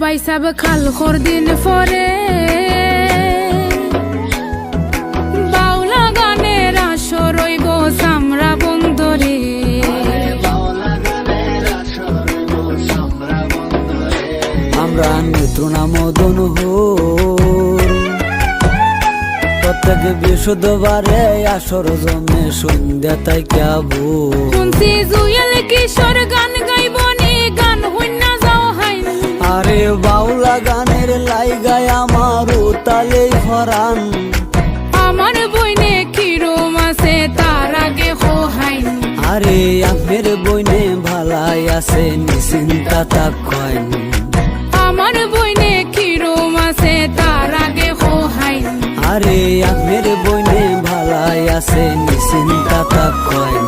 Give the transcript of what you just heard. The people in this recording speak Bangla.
ভাই সাব খাল খর দিন পরে বাউলা গানের আসর রইব সামরা বন্দরে। আমরা নিতুনা মদন প্রত্যেক বৃহস্পতিবারে আসর জমে সন্ধ্যা তাই ক্যাবো শুনছি জুয়েল কিশোর গান গাইব নি গান হইনা যাও হাইন। আরে বাউলা গানের লাই গায় আমার তালে ফরান। আমার বইনে কিরম আছে তার আগে হো হাইন। আরে আপনার বইনে ভালাই আছে নিশ্চিন্তা তা কইন। আমার বইনে কিরম আছে তার আগে হো হাইন। আরে আপনার বইনে ভালাই আছে নিশ্চিন্তা তা কইন।